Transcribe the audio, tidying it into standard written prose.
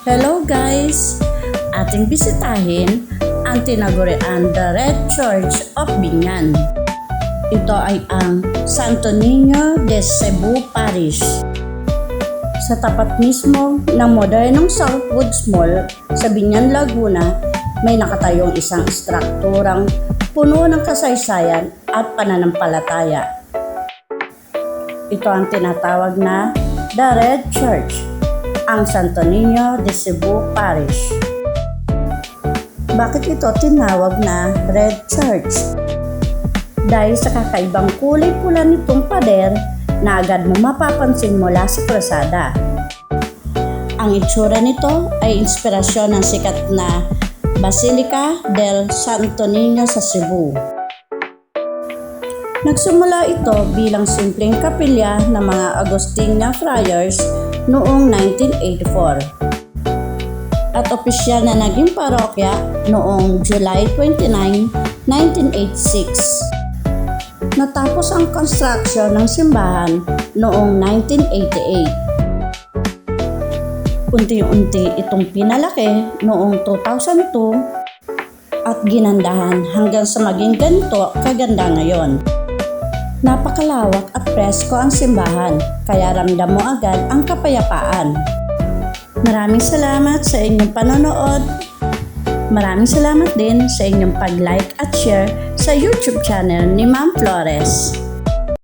Hello guys! Ating bisitahin ang tinagurian The Red Church of Biñan. Ito ay ang Santo Niño de Cebu Parish. Sa tapat mismo ng modernong Southwoods Mall sa Biñan, Laguna, may nakatayong isang strukturang puno ng kasaysayan at pananampalataya. Ito ang tinatawag na The Red Church, ang Santo Niño de Cebu Parish. Bakit ito tinawag na Red Church? Dahil sa kakaibang kulay pula nitong pader na agad mo mapapansin mula sa kalsada. Ang itsura nito ay inspirasyon ng sikat na Basilica del Santo Niño sa Cebu. Nagsimula ito bilang simpleng kapilya ng mga Agustinian friars noong 1984 at opisyal na naging parokya noong July 29, 1986. Natapos ang construction ng simbahan noong 1988. Unti-unti itong pinalaki noong 2002 at ginandahan hanggang sa maging ganito kaganda ngayon. Napakalawak at presko ang simbahan, kaya ramdam mo agad ang kapayapaan. Maraming salamat sa inyong panonood. Maraming salamat din sa inyong pag-like at share sa YouTube channel ni Ma'am Flores.